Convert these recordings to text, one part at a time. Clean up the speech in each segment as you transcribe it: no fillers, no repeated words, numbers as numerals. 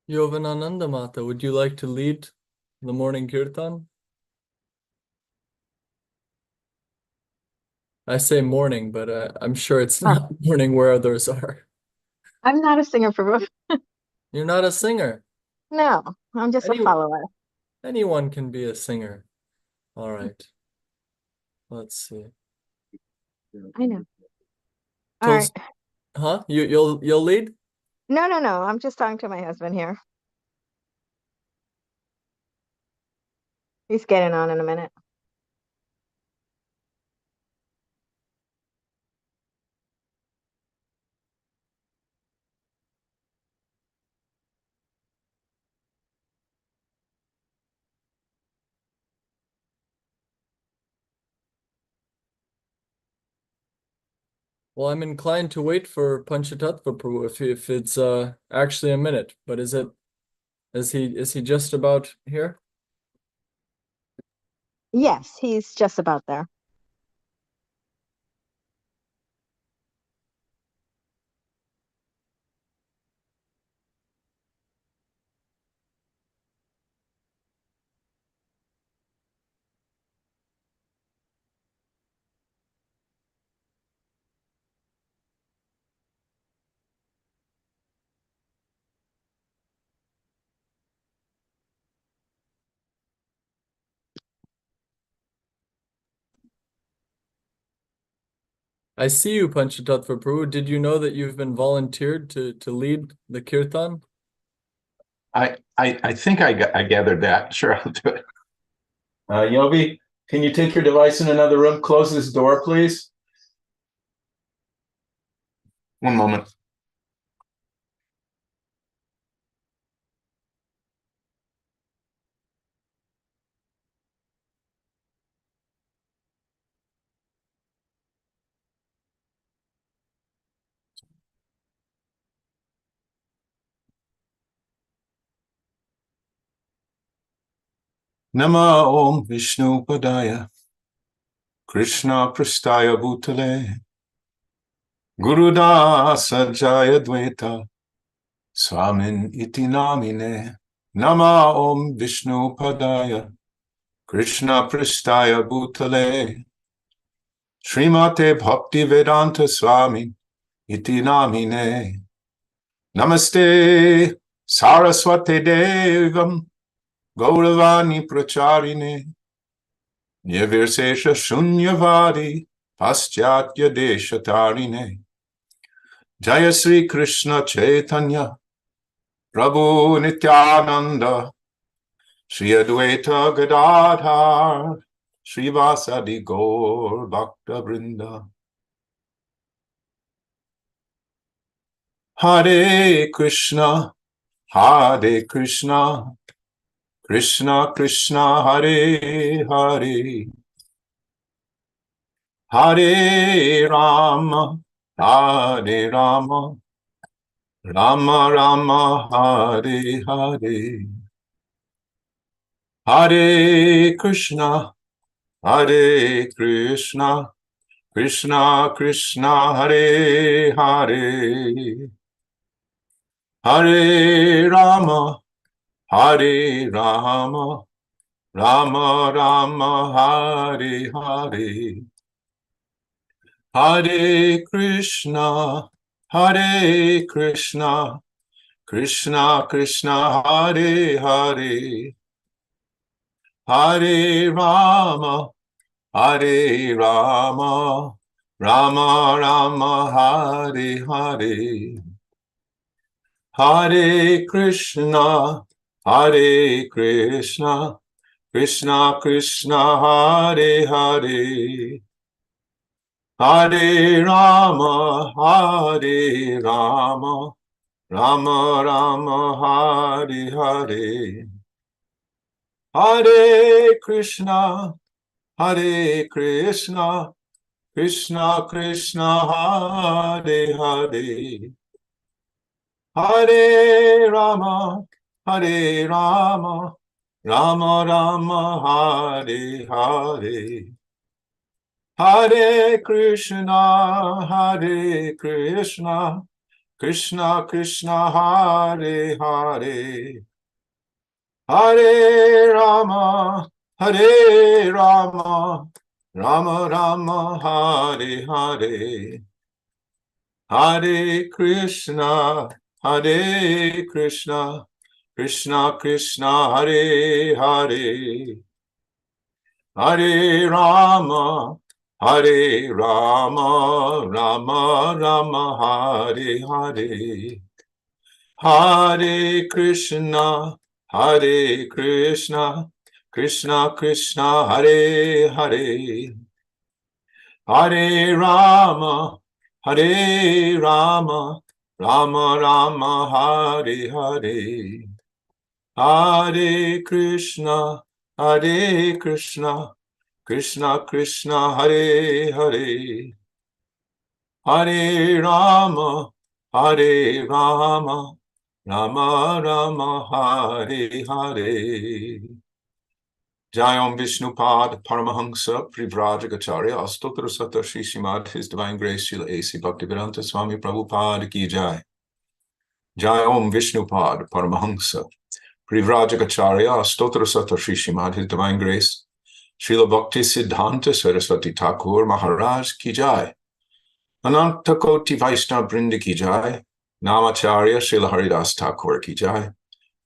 Yovanananda Mata, would you like to lead the morning kirtan? I say morning, but I'm sure it's Oh, not morning where others are. I'm not a singer for You're not a singer. no, I'm just a Any, follower. anyone can be a singer. All right. Let's see. I know. All right. Toast, huh? You'll lead? No. I'm just talking to my husband here. He's getting on in a minute. Well, I'm inclined to wait for Panchatattva Prabhu if it's actually a minute. But is he just about here? Yes, he's just about there. I see you, Panchatattva Prabhu. Did you know that you've been volunteered to lead the kirtan? I think I gathered that. Sure, I'll do it. Yogi, can you take your device in another room? Close this door, please. One moment. Nama Om Vishnu Padaya Krishna Prasthaya Bhutale Gurudasa Jayadvaita Swamin Iti Namine Nama Om Vishnu Padaya Krishna Prasthaya Bhutale Srimate Bhakti Vedanta Swami Iti Namine Namaste Saraswate Devam Gauravani Pracharine Nirvirsesha Shunyavadi Paschatya Deshatarine Jaya Sri Krishna Chaitanya Prabhu Nityananda Shri Advaita Gadadhar Srivasadi Gaur Bhakta Vrinda Hare Krishna Krishna Krishna Hare Hare Hare Rama Hare Rama Rama Rama Hare Hare Hare Krishna Krishna Krishna Hare Hare Hare Rama Rama Rama Hare Hare Hare Krishna Krishna Krishna Hare Hare Hare Rama Rama Rama Hare Hare Hare Krishna Krishna Krishna Hare Hare Hare Rama Rama Hare Hare Hare Krishna Krishna Krishna Hare Hare Hare Rama Rama Rama Hare Hare Hare Krishna Krishna Krishna Hare Hare, Hare Rama, Hare Rama, Rama Rama, Hare Hare, Hare Krishna, Krishna Krishna, Hare Hare, Hare Rama, Rama Rama, Hare Hare, Hare Krishna, Krishna Krishna, Hare Hare, Hare Rama, Rama Rama, Hare Hare, Hare Krishna, Krishna Krishna, Hare Hare, Hare Rama, Rama Rama, Hare Hare. Jayam Vishnupad Paramahamsa Privrajagacharya Astotra Sata Shri Srimad His Divine Grace Srila A.C. Bhaktivedanta Swami Prabhupada Ki Jai. Jayam Vishnupad Paramahamsa Privrajagacharya Astotra Sata Shri Srimad His Divine Grace Srila Bhakti Siddhanta Saraswati Thakur Maharaj Ki Jai. Ananta Koti Vaishnava Brinda Ki Jai. Namacharya Srila Haridas Thakur Ki Jai.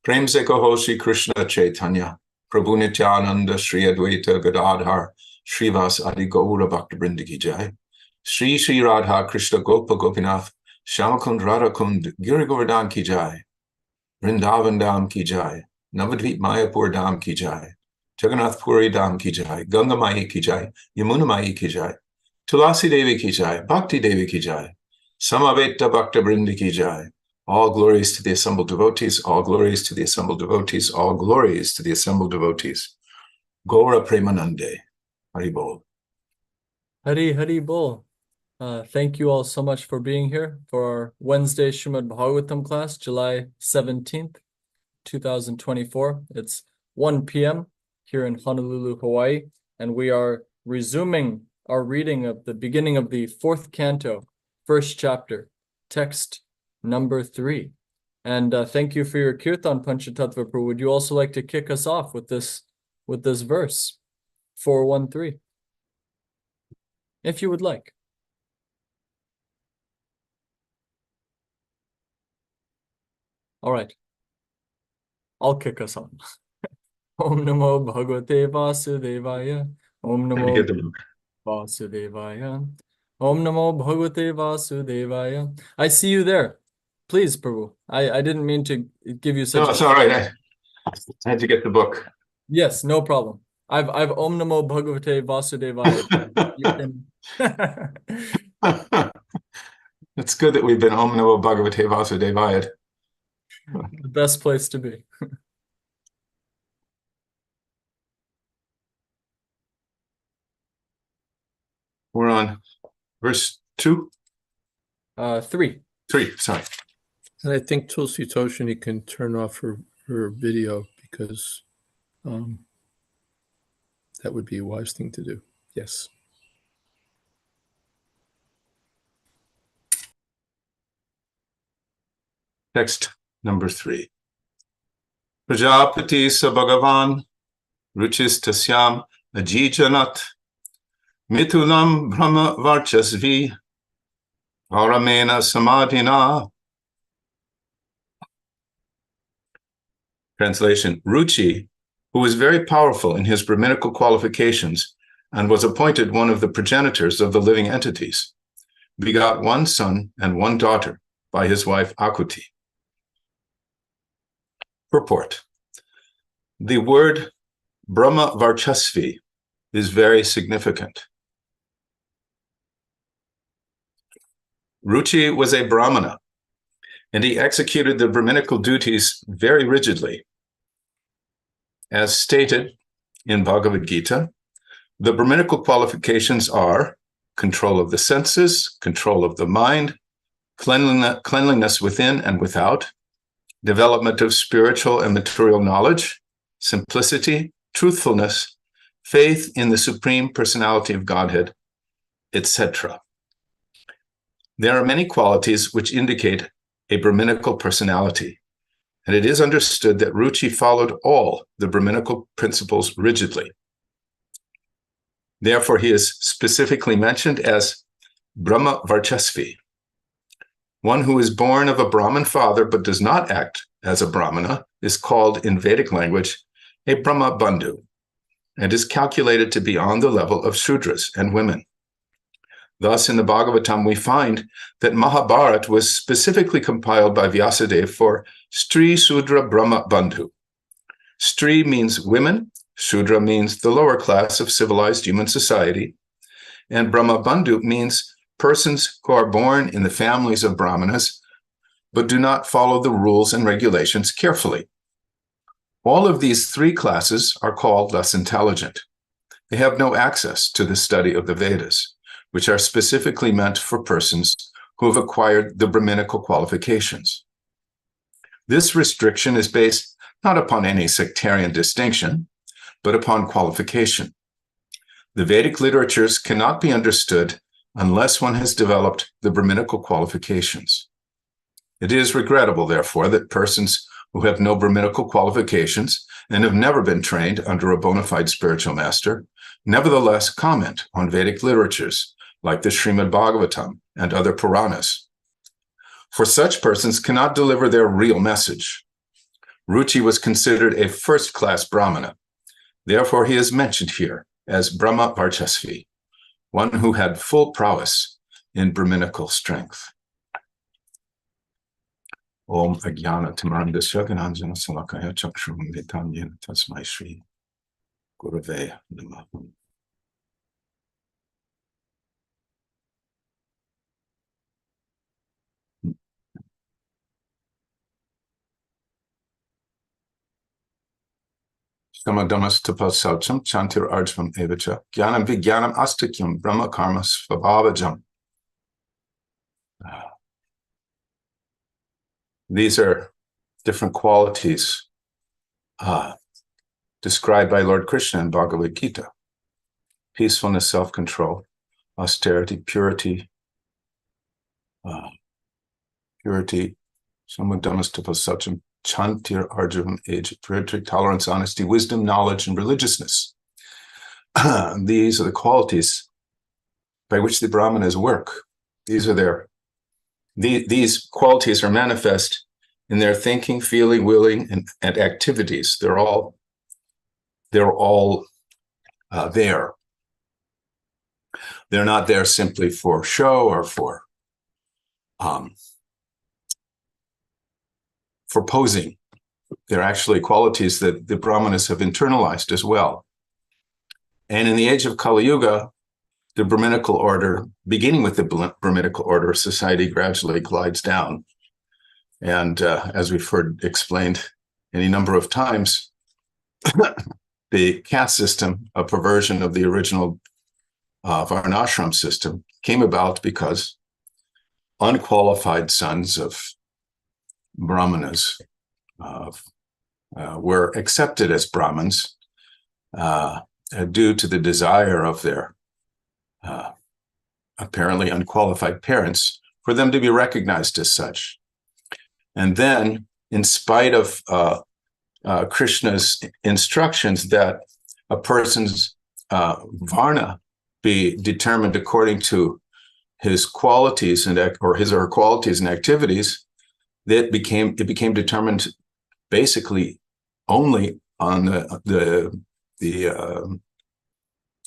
Prem Se Kaho Shri Krishna Chaitanya Prabhu Nityananda Sri Advaita Gadadhar Srivas Adi Gaura Bhakta Brinda Ki Jai. Sri Sri Radha Krishna Gopa Gopinath Shamakund Radhakund Giri Govardhan Ki Jai. Vrindavan Dham Ki Jai. Navadvip Mayapur Dham Ki Jai. Jagannath Puri Dham Ki Jai. Ganga Mai Ki Jai. Yamuna Mai Ki Jai. Tulasi Devi Ki Jai. Bhakti Devi Ki Jai. Samaveta Bhakta Brinda Ki Jai. All glories to the assembled devotees, all glories to the assembled devotees, all glories to the assembled devotees. Gaura Premanande. Hari Bol. Hari Hari Bol. Thank you all so much for being here for our Wednesday Srimad Bhagavatam class, July 17th, 2024. It's 1 p.m. here in Honolulu, Hawaii, and we are resuming our reading of the beginning of the 4th canto, 1st chapter, text number 3. And thank you for your kirtan, Panchatattva Prabhu. Would you also like to kick us off with this verse, 413? If you would like. All right. I'll kick us on. Om Namo Bhagavate Vasudevaya. Om Namo Vasudevaya. Om Namo Bhagavate Vasudevaya. I see you there. Please, Prabhu. I didn't mean to give you such. No, it's all right. I had to get the book. Yes, no problem. I've Om Namo Bhagavate Vasudevaya. You can. It's good that we've been Om Namo Bhagavate Vasudevaya. The best place to be. We're on verse 2? 3. 3, sorry. And I think Tulsi Toshini can turn off her video because that would be a wise thing to do. Yes. Text number 3. Prajapati sa Bhagavan Ruchis tasyam ajijanat mitulam brahma varchasvi aramena samadhina. Translation: Ruchi, who was very powerful in his Brahminical qualifications and was appointed one of the progenitors of the living entities, begot one son and one daughter by his wife Akuti. Purport: the word Brahma Varchasvi is very significant. Ruchi was a Brahmana, and he executed the Brahminical duties very rigidly. As stated in Bhagavad Gita, the Brahminical qualifications are control of the senses, control of the mind, cleanliness within and without, development of spiritual and material knowledge, simplicity, truthfulness, faith in the Supreme Personality of Godhead, etc. There are many qualities which indicate a Brahminical personality, and it is understood that Ruchi followed all the Brahminical principles rigidly. Therefore, he is specifically mentioned as Brahma Varchasvi, one who is born of a Brahmin father but does not act as a Brahmana is called in Vedic language a Brahma Bandhu, and is calculated to be on the level of Shudras and women. Thus, in the Bhagavatam, we find that Mahabharat was specifically compiled by Vyasadeva for Stri Sudra Brahma Bandhu. Stri means women, Shudra means the lower class of civilized human society, and Brahma Bandhu means persons who are born in the families of Brahmanas, but do not follow the rules and regulations carefully. All of these three classes are called less intelligent. They have no access to the study of the Vedas, which are specifically meant for persons who have acquired the Brahminical qualifications. This restriction is based not upon any sectarian distinction, but upon qualification. The Vedic literatures cannot be understood unless one has developed the Brahminical qualifications. It is regrettable, therefore, that persons who have no Brahminical qualifications and have never been trained under a bona fide spiritual master nevertheless comment on Vedic literatures like the Srimad Bhagavatam and other Puranas. For such persons cannot deliver their real message. Ruchi was considered a first-class Brahmana. Therefore, he is mentioned here as Brahma Varchasvi, one who had full prowess in Brahminical strength. Om Ajnana Timarandasya Gananjana Salakaya Chakshram Vitanyena Tasmai Shri Gurave Namaha. Samadamas tapasaucham chantir arjvam evacha jnanam vijnanam astikyam brahma karma svabhavajam. These are different qualities described by Lord Krishna in Bhagavad Gita: peacefulness, self-control, austerity, purity, samadamas tapasaucham chantir arjvam age, purity, tolerance, honesty, wisdom, knowledge, and religiousness. These are the qualities by which the Brahmanas work. These qualities are manifest in their thinking, feeling, willing, and activities. They're all there. They're not there simply for show or for posing. They're actually qualities that the Brahmanas have internalized as well. And in the age of Kali Yuga, the Brahminical order, beginning with the Brahminical order, society gradually glides down. And as we've heard explained any number of times, the caste system, a perversion of the original Varnashram system, came about because unqualified sons of Brahmanas were accepted as Brahmins due to the desire of their apparently unqualified parents for them to be recognized as such. And then, in spite of Krishna's instructions that a person's varna be determined according to his qualities or her qualities and activities, it became determined basically only on the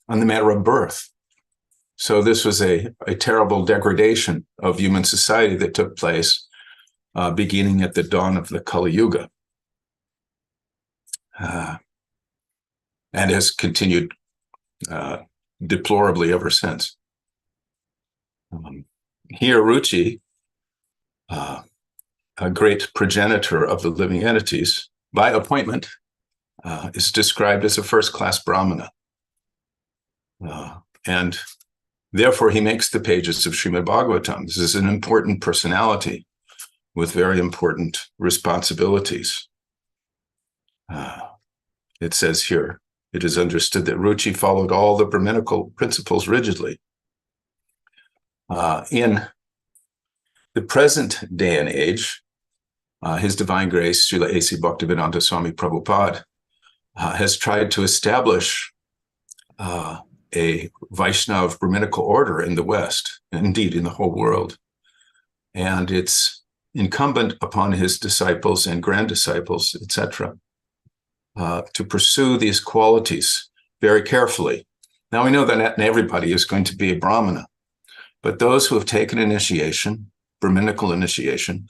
matter of birth. So this was a terrible degradation of human society that took place beginning at the dawn of the Kali Yuga, and has continued deplorably ever since. Here, Ruchi, a great progenitor of the living entities, by appointment, is described as a first-class Brahmana. And therefore, he makes the pages of Srimad Bhagavatam. This is an important personality with very important responsibilities. It says here, it is understood that Ruchi followed all the Brahminical principles rigidly. In the present day and age, His Divine Grace, Srila A.C. Bhaktivedanta Swami Prabhupada, has tried to establish a Vaishnava Brahminical order in the West, indeed in the whole world. And it's incumbent upon his disciples and grand disciples, etc., to pursue these qualities very carefully. Now, we know that not everybody is going to be a Brahmana, but those who have taken initiation, Brahminical initiation,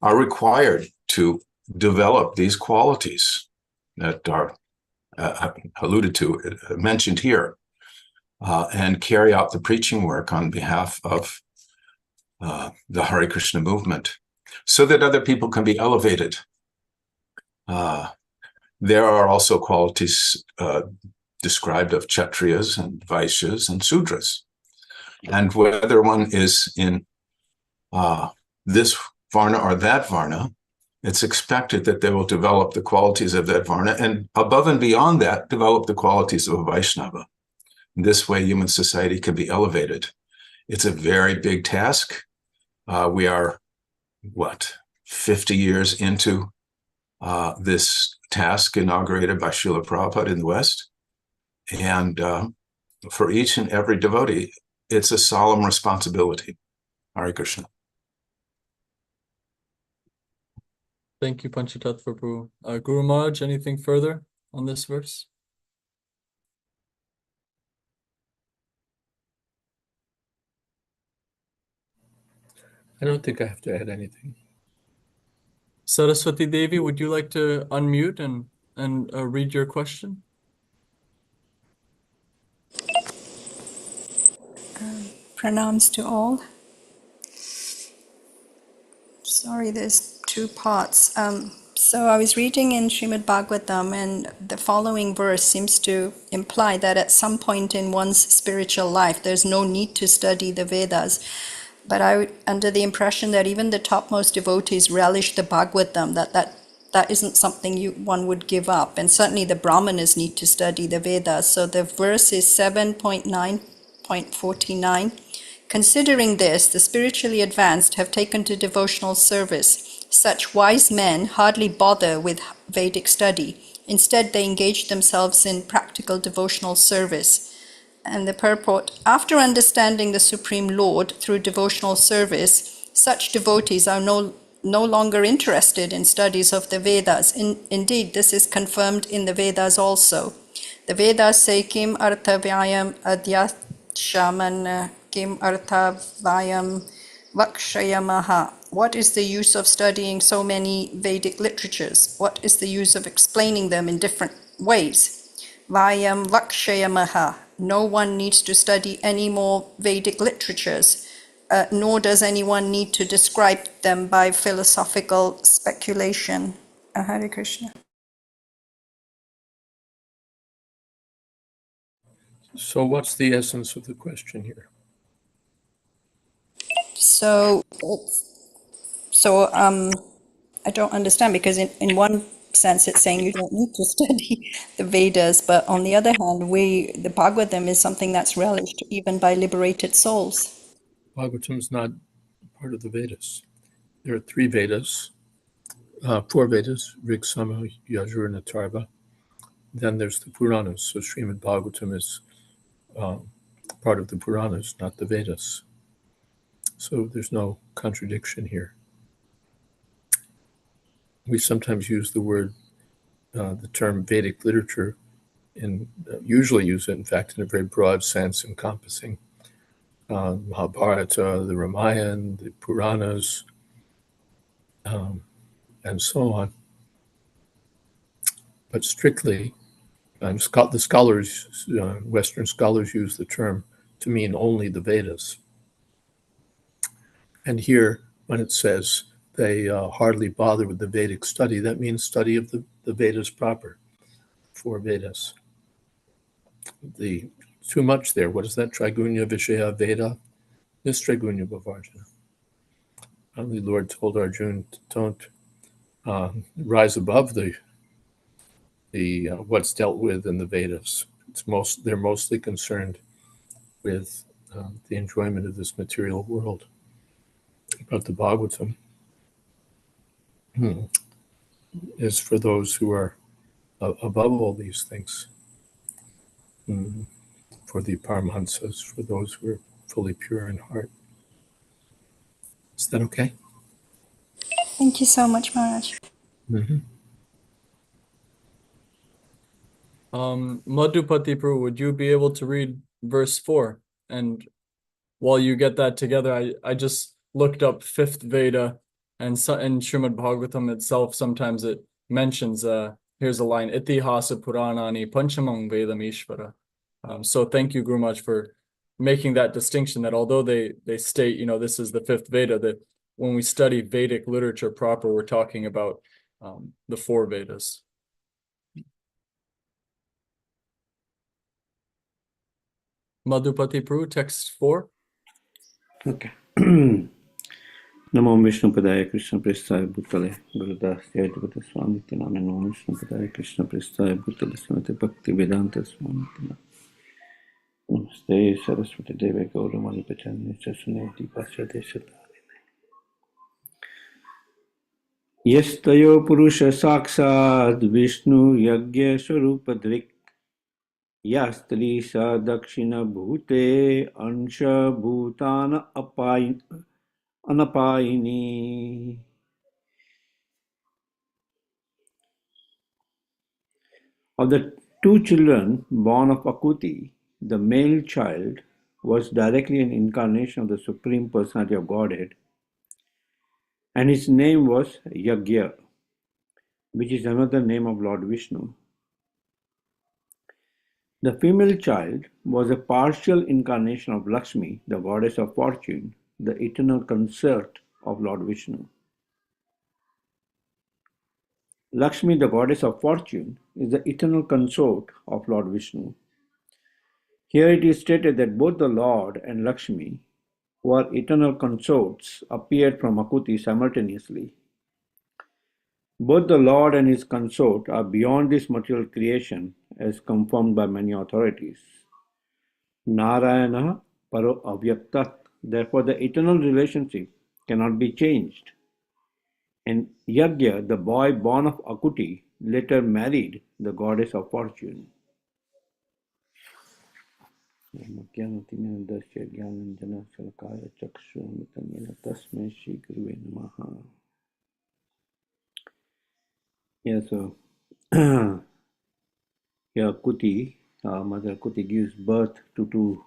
are required to develop these qualities that are alluded to, mentioned here, and carry out the preaching work on behalf of the Hare Krishna movement, so that other people can be elevated. There are also qualities described of Kshatriyas and Vaishyas and Sudras. And whether one is in this Varna or that Varna, it's expected that they will develop the qualities of that Varna, and above and beyond that, develop the qualities of a Vaishnava. In this way, human society can be elevated. It's a very big task. We are, 50 years into this task inaugurated by Srila Prabhupada in the West. And for each and every devotee, it's a solemn responsibility. Hare Krishna. Thank you, Panchatattva Prabhu. Guru Maharaj, anything further on this verse? I don't think I have to add anything. Saraswati Devi, would you like to unmute and read your question? Pranams to all. Sorry, there's two parts. So I was reading in Srimad Bhagavatam, and the following verse seems to imply that at some point in one's spiritual life, there's no need to study the Vedas. But I, under the impression that even the topmost devotees relish the Bhagavatam, that isn't something one would give up. And certainly the Brahmanas need to study the Vedas. So the verse is 7.9.49. Considering this, the spiritually advanced have taken to devotional service. Such wise men hardly bother with Vedic study. Instead, they engage themselves in practical devotional service. And the purport, after understanding the Supreme Lord through devotional service, such devotees are no longer interested in studies of the Vedas. Indeed, this is confirmed in the Vedas also. The Vedas say, Kim artha vyayam adhyashaman kim artha vyayam vakshayamaha. What is the use of studying so many Vedic literatures? What is the use of explaining them in different ways? Vayam vakshayamaha. No one needs to study any more Vedic literatures, nor does anyone need to describe them by philosophical speculation. Hare Krishna. So what's the essence of the question here? So I don't understand, because in one sense it's saying you don't need to study the Vedas, but on the other hand, the Bhagavatam is something that's relished even by liberated souls. Bhagavatam is not part of the Vedas. There are 3 Vedas, 4 Vedas, Rig, Sama, Yajur, and Atharva. Then there's the Puranas. So Srimad Bhagavatam is part of the Puranas, not the Vedas. So there's no contradiction here. We sometimes use the term Vedic literature, usually use it, in fact, in a very broad sense, encompassing Mahabharata, the Ramayana, the Puranas, and so on. But strictly, the scholars, Western scholars, use the term to mean only the Vedas. And here, when it says they hardly bother with the Vedic study, that means study of the Vedas proper, 4 Vedas. Too much there. What is that? Trigunya Vishaya Veda? Nistrigunya Bhavarjana. Only Lord told Arjuna, don't rise above the what's dealt with in the Vedas. They're mostly concerned with the enjoyment of this material world. about the Bhagavatam is for those who are above all these things. For the Paramahansas, for those who are fully pure in heart. Is that okay? Thank you so much, Maharaj. Madhupati Prabhu, would you be able to read verse 4? And while you get that together, I just looked up fifth Veda, and in Srimad Bhagavatam itself, sometimes it mentions, here's a line, Itihasa Puranani Panchamang Vedam Ishvara. So thank you, Guru Maharaj, for making that distinction that although they state, this is the fifth Veda, that when we study Vedic literature proper, we're talking about the four Vedas. Madhupati Prabhu, text 4. Okay. Namo Vishnu Padaya Krishna Prestaya Bhutale Gurudas Jayadvaita Swami Namo Namo Vishnu Padaya Krishna Prestaya Bhutale Srimati Bhakti Vedanta Swami Namaste Saraswati Deva Gauramani Pachani Sasune Dipasya Deshatari Yastayo Purusha Saksad Vishnu Yagya Swarupa Drik Yastri Sa Dakshina Bhute Ansha Bhutana Anapayini. Of the two children born of Akuti, the male child was directly an incarnation of the Supreme Personality of Godhead, and his name was Yagya, which is another name of Lord Vishnu. The female child was a partial incarnation of Lakshmi, the goddess of fortune, the eternal consort of Lord Vishnu. Lakshmi, the goddess of fortune, is the eternal consort of Lord Vishnu. Here it is stated that both the Lord and Lakshmi, who are eternal consorts, appeared from Akuti simultaneously. Both the Lord and his consort are beyond this material creation, as confirmed by many authorities. Narayana Paro Avyaktat. Therefore, the eternal relationship cannot be changed. And Yagya, the boy born of Akuti, later married the goddess of fortune. Yeah, so Kuti, Mother Kuti gives birth to two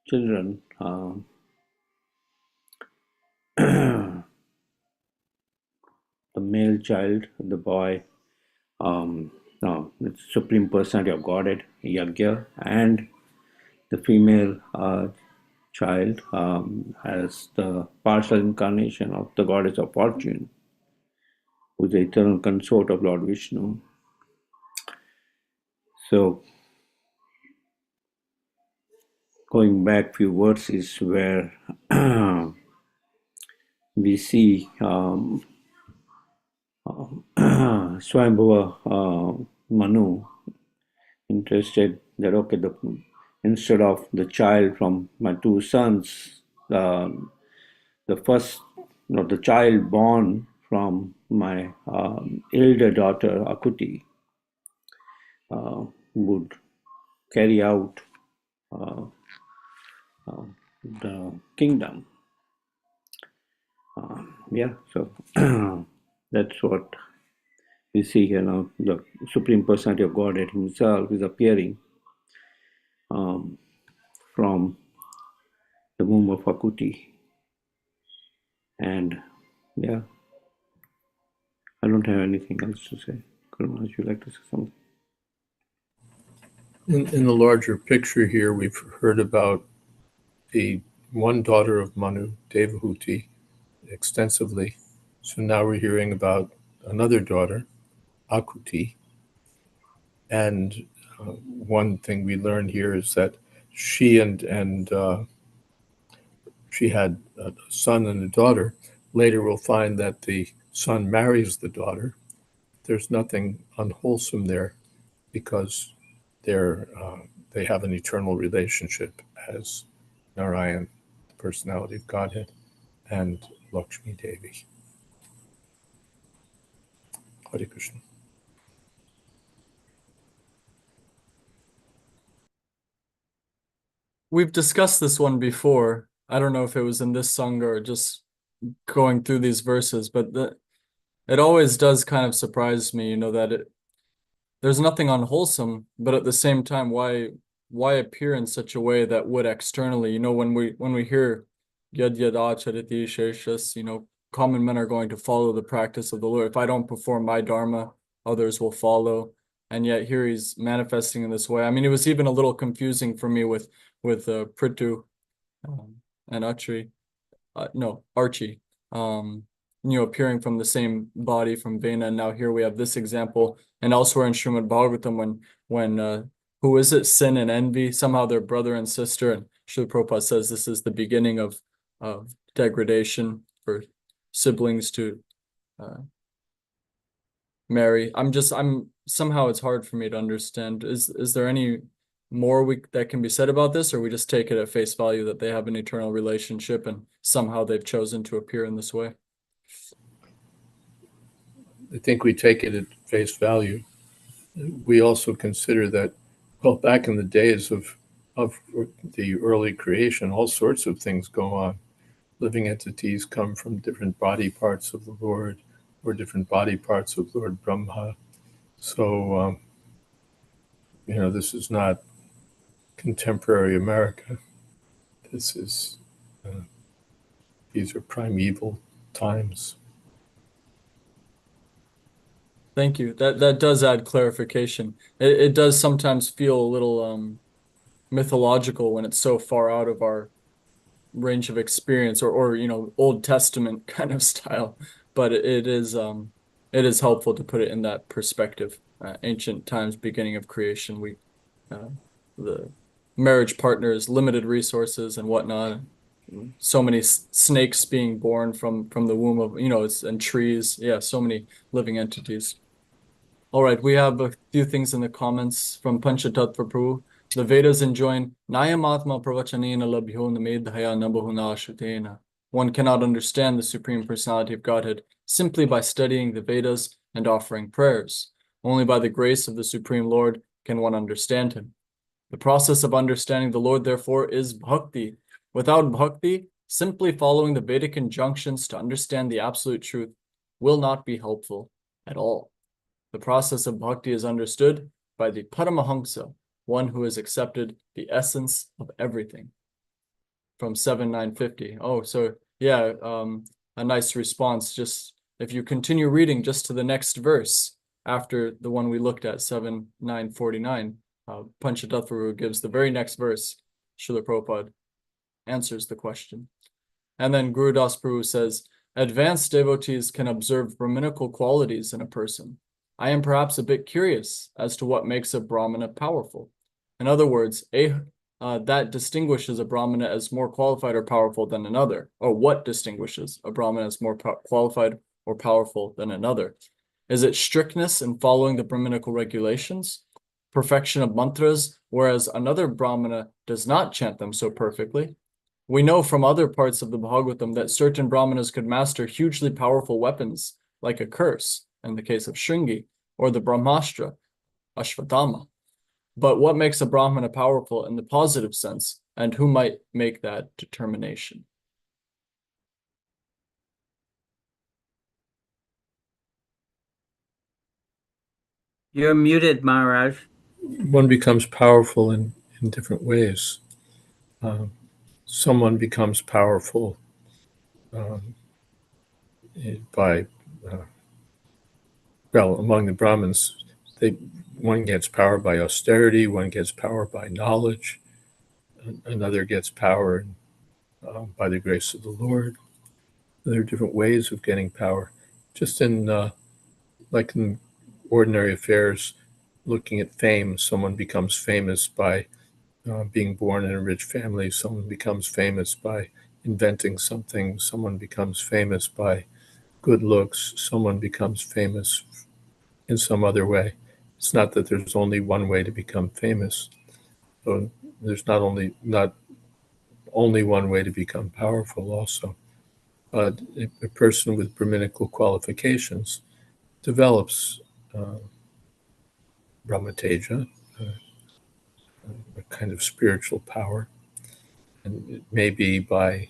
children. The male child, the boy, the Supreme Personality of Godhead, Yagya, and the female child has the partial incarnation of the goddess of fortune, who is the eternal consort of Lord Vishnu. So, going back few verses where we see Swayambhuva Manu interested that okay, instead of the child from my two sons, the child born from my elder daughter Akuti would carry out the kingdom. So that's what we see here now. The Supreme Personality of Godhead himself is appearing from the womb of Akuti. And I don't have anything else to say. Guru, would you like to say something? In the larger picture here, we've heard about the one daughter of Manu, Devahuti, extensively. So now we're hearing about another daughter, Akuti. And one thing we learn here is that she she had a son and a daughter. Later we'll find that the son marries the daughter. There's nothing unwholesome there because they have an eternal relationship as Narayan, the personality of Godhead. and Lakshmi Devi. Hare Krishna. We've discussed this one before. I don't know if it was in this Sangha or just going through these verses, but it always does kind of surprise me, that there's nothing unwholesome, but at the same time, why appear in such a way that would externally, when we hear yad yad achariti sheshas, common men are going to follow the practice of the Lord. If I don't perform my dharma, others will follow. And yet here he's manifesting in this way. I mean, it was even a little confusing for me with Prithu and Archie, appearing from the same body from Vena. And now here we have this example, and elsewhere in Srimad Bhagavatam, when who is it? Sin and envy, somehow they're brother and sister. And Srila Prabhupada says this is the beginning of degradation for siblings to marry. I'm somehow it's hard for me to understand. Is there any more that can be said about this, or we just take it at face value that they have an eternal relationship and somehow they've chosen to appear in this way? I think we take it at face value. We also consider that, well, back in the days of the early creation, all sorts of things go on. Living entities come from different body parts of the Lord or different body parts of Lord Brahma. So, this is not contemporary America. These are primeval times. Thank you. That does add clarification. It does sometimes feel a little mythological when it's so far out of our range of experience, or Old Testament kind of style. But it is helpful to put it in that perspective. Ancient times, beginning of creation, the marriage partners, limited resources and whatnot. So many snakes being born from the womb of, and trees. Yeah, so many living entities. All right, we have a few things in the comments from Panchatattva Prabhu. The Vedas enjoin Nayamatma pravachanena labhyo namedhaya nabahuna ashutena. One cannot understand the Supreme Personality of Godhead simply by studying the Vedas and offering prayers. Only by the grace of the Supreme Lord can one understand him. The process of understanding the Lord, therefore, is bhakti. Without bhakti, simply following the Vedic injunctions to understand the absolute truth will not be helpful at all. The process of bhakti is understood by the Paramahamsa, one who has accepted the essence of everything. From 7.950. Oh, so yeah, a nice response. Just if you continue reading just to the next verse after the one we looked at, 7.949, Panchatattva gives the very next verse. Srila Prabhupada answers the question. And then Gurudas Prabhu says, advanced devotees can observe Brahminical qualities in a person. I am perhaps a bit curious as to what makes a Brahmana powerful. In other words, that distinguishes a Brahmana as more qualified or powerful than another, or what distinguishes a Brahmana as more qualified or powerful than another? Is it strictness in following the Brahminical regulations, perfection of mantras, whereas another Brahmana does not chant them so perfectly? We know from other parts of the Bhagavatam that certain Brahmanas could master hugely powerful weapons, like a curse, in the case of Shringi, or the Brahmastra, Ashvatthama. But what makes a Brahmana powerful in the positive sense, and who might make that determination? You're muted, Maharaj. One becomes powerful in different ways. Someone becomes powerful by, among the Brahmins, one gets power by austerity, one gets power by knowledge, another gets power by the grace of the Lord. There are different ways of getting power. Just like in ordinary affairs, looking at fame, someone becomes famous by being born in a rich family. Someone becomes famous by inventing something. Someone becomes famous by good looks. Someone becomes famous in some other way. It's not that there's only one way to become famous. So there's not only one way to become powerful also. a person with Brahminical qualifications develops Brahmateja, a kind of spiritual power, and it may be by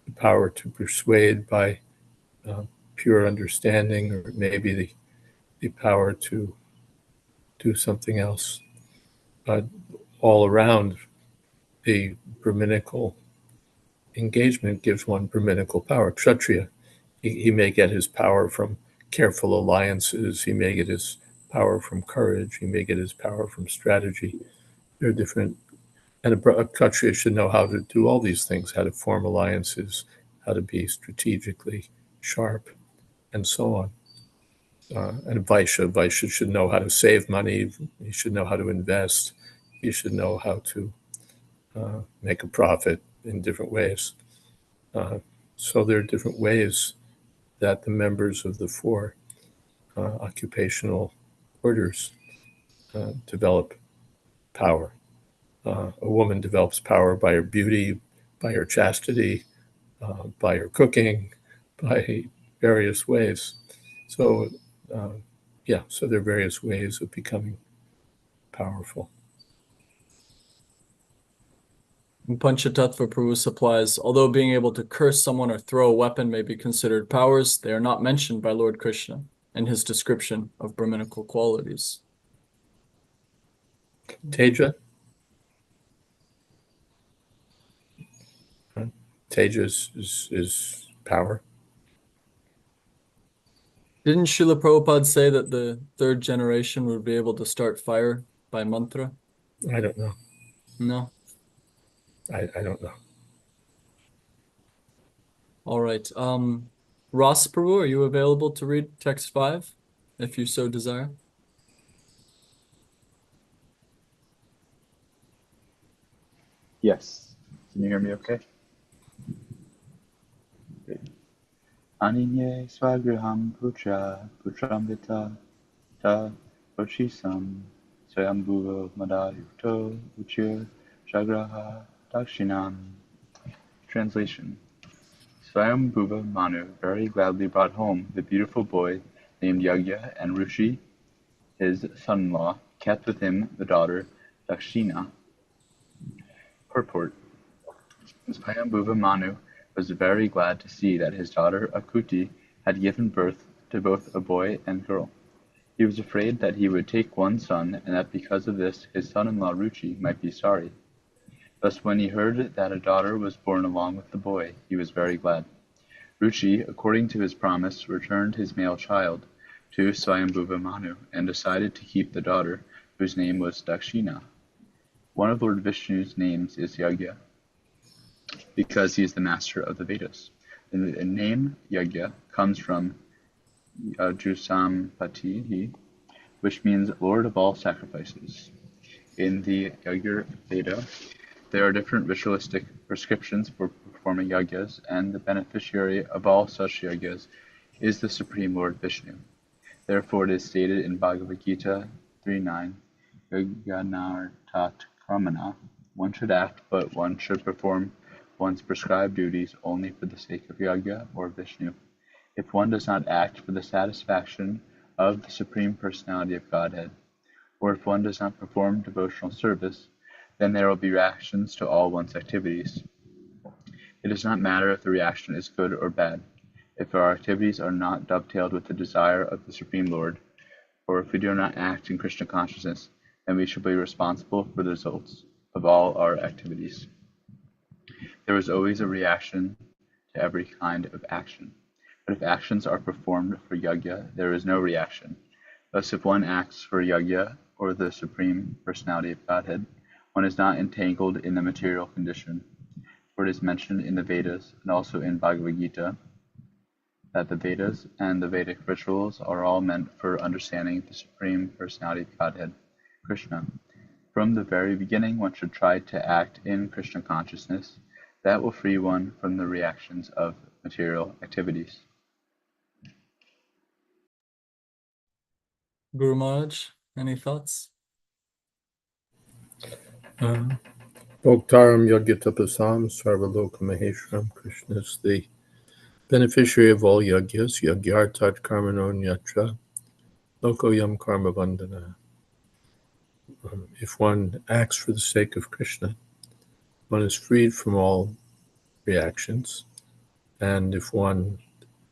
the power to persuade by pure understanding, or it may be the power to do something else. All around, the Brahminical engagement gives one Brahminical power. Kshatriya, he may get his power from careful alliances, he may get his power from courage, he may get his power from strategy. There are different, and a Kshatriya should know how to do all these things, how to form alliances, how to be strategically sharp, and so on. And a Vaishya should know how to save money, he should know how to invest, he should know how to make a profit in different ways. So there are different ways that the members of the four occupational orders develop power. A woman develops power by her beauty, by her chastity, by her cooking, by various ways. So, so there are various ways of becoming powerful. Panchatattva Prabhu supplies, although being able to curse someone or throw a weapon may be considered powers, they are not mentioned by Lord Krishna in his description of Brahminical qualities. Teja. Teja is power. Didn't Srila Prabhupada say that the third generation would be able to start fire by mantra? I don't know. No. I don't know. All right. Ross Prabhu, are you available to read text 5, if you so desire? Yes. Can you hear me okay? Okay. Aninye swagraham putram vita ta prochisam swayambhuva madayukto uchir shagraha dakshinam. Translation. Swayambhuva Manu very gladly brought home the beautiful boy named Yagya, and Rushi, his son-in-law, kept with him the daughter Dakshina. Purport. Swayambhuva Manu was very glad to see that his daughter Akuti had given birth to both a boy and girl. He was afraid that he would take one son, and that because of this his son-in-law Ruchi might be sorry. Thus when he heard that a daughter was born along with the boy, he was very glad. Ruchi, according to his promise, returned his male child to Swayambhuva Manu and decided to keep the daughter, whose name was Dakshina. One of Lord Vishnu's names is Yagya, because he is the master of the Vedas. The name Yagya comes from Yajusampatihi, which means Lord of all sacrifices. In the Yajur Veda, there are different ritualistic prescriptions for performing yagyas, and the beneficiary of all such yagyas is the Supreme Lord Vishnu. Therefore it is stated in Bhagavad Gita 3.9, Yajnartat-kramana, one should act, but one should perform one's prescribed duties only for the sake of Yagya or Vishnu. If one does not act for the satisfaction of the Supreme Personality of Godhead, or if one does not perform devotional service, then there will be reactions to all one's activities. It does not matter if the reaction is good or bad. If our activities are not dovetailed with the desire of the Supreme Lord, or if we do not act in Krishna consciousness, then we should be responsible for the results of all our activities. There is always a reaction to every kind of action. But if actions are performed for yagya, there is no reaction. Thus, if one acts for yagya, or the Supreme Personality of Godhead, one is not entangled in the material condition. For it is mentioned in the Vedas and also in Bhagavad Gita that the Vedas and the Vedic rituals are all meant for understanding the Supreme Personality of Godhead, Krishna. From the very beginning, one should try to act in Krishna consciousness. That will free one from the reactions of material activities. Guru Maharaj, any thoughts? Bhoktaram Yagya Tapasam Sarvaloka Maheshwaram. Krishna is the beneficiary of all yagyas, yagyartat karmano nyatra, lokoyam karma bandhana. If one acts for the sake of Krishna, one is freed from all reactions, and if one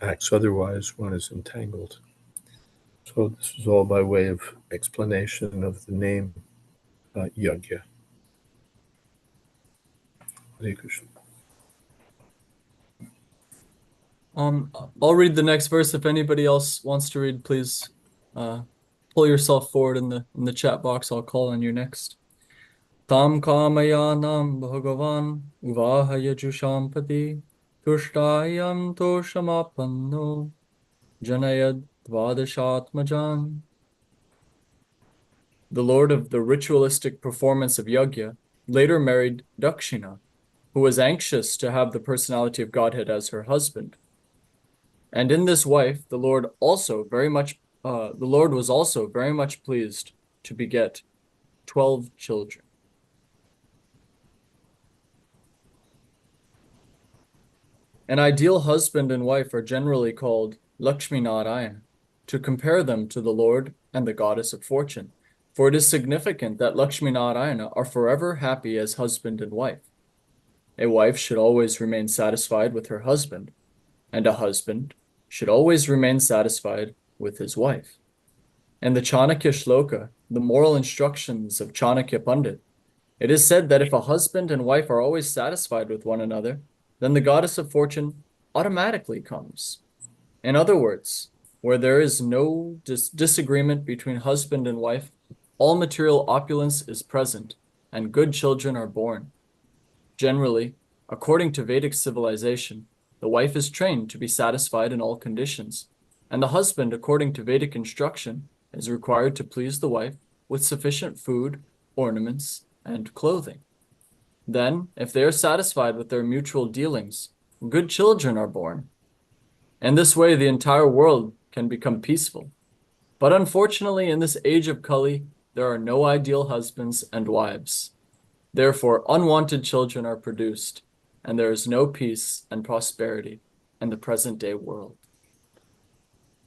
acts otherwise, one is entangled. So this is all by way of explanation of the name yagya. Hare Krishna. I'll read the next verse. If anybody else wants to read, please pull yourself forward in the chat box. I'll call on you next. Tam kamayanam bhagavan uvahaya jushampati tushtayam toshamapanno janayad dvadashatmajan. The Lord of the ritualistic performance of yajna later married Dakshina, who was anxious to have the personality of Godhead as her husband. And in this wife, the Lord was also very much pleased to beget 12 children. An ideal husband and wife are generally called Lakshmi Narayana, to compare them to the Lord and the goddess of fortune. For it is significant that Lakshmi Narayana are forever happy as husband and wife. A wife should always remain satisfied with her husband, and a husband should always remain satisfied with his wife. In the Chanakya Shloka, the moral instructions of Chanakya Pandit, it is said that if a husband and wife are always satisfied with one another, then the goddess of fortune automatically comes. In other words, where there is no disagreement between husband and wife, all material opulence is present, and good children are born. Generally, according to Vedic civilization, the wife is trained to be satisfied in all conditions, and the husband, according to Vedic instruction, is required to please the wife with sufficient food, ornaments, and clothing. Then, if they are satisfied with their mutual dealings, good children are born. In this way, the entire world can become peaceful. But unfortunately, in this age of Kali, there are no ideal husbands and wives. Therefore, unwanted children are produced, and there is no peace and prosperity in the present-day world.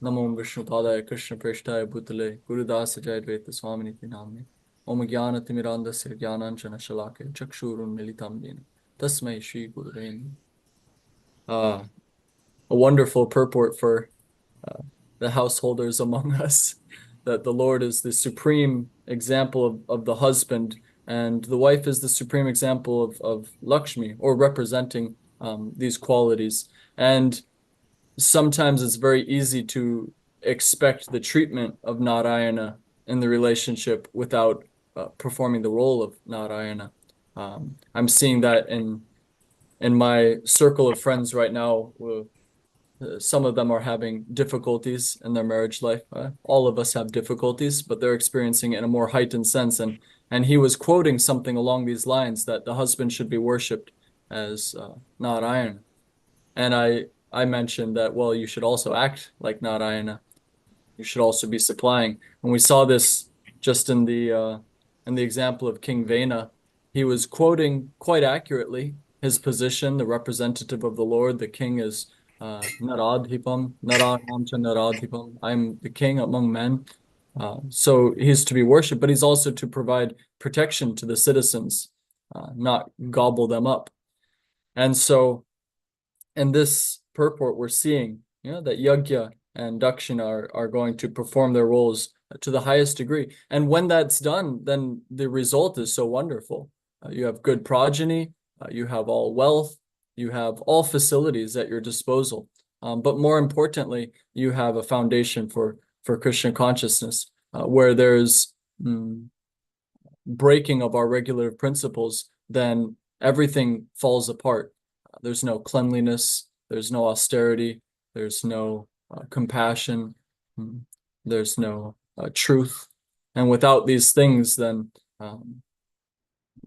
Namo Vishnu Padaya Krishna Preshtaya Bhutale Gurudasa Jayadvaita Swami Niti Namne Om Jnana Timirandasya Jnananjana Shalake Chakshurun Militam Yena Tasmai Shri Guruveni. A wonderful purport for the householders among us, that the Lord is the supreme example of the husband, and the wife is the supreme example of Lakshmi, or representing these qualities. And sometimes it's very easy to expect the treatment of Narayana in the relationship without performing the role of Narayana. I'm seeing that in my circle of friends right now. Some of them are having difficulties in their marriage life. All of us have difficulties, but they're experiencing it in a more heightened sense. And he was quoting something along these lines, that the husband should be worshipped as Narayana. And I mentioned that, well, you should also act like Narayana. You should also be supplying. And we saw this just in the example of King Vena. He was quoting quite accurately his position, the representative of the Lord. The king is Naradhipam, Naranam cha Naradhipam. I'm the king among men. So he's to be worshipped, but he's also to provide protection to the citizens, not gobble them up. And so in this purport, we're seeing, that Yajna and Dakshina are going to perform their roles to the highest degree. And when that's done, then the result is so wonderful. You have good progeny, you have all wealth, you have all facilities at your disposal. But more importantly, you have a foundation for Krishna consciousness, where there's breaking of our regulative principles, then everything falls apart. There's no cleanliness, there's no austerity, there's no compassion, there's no truth. And without these things, then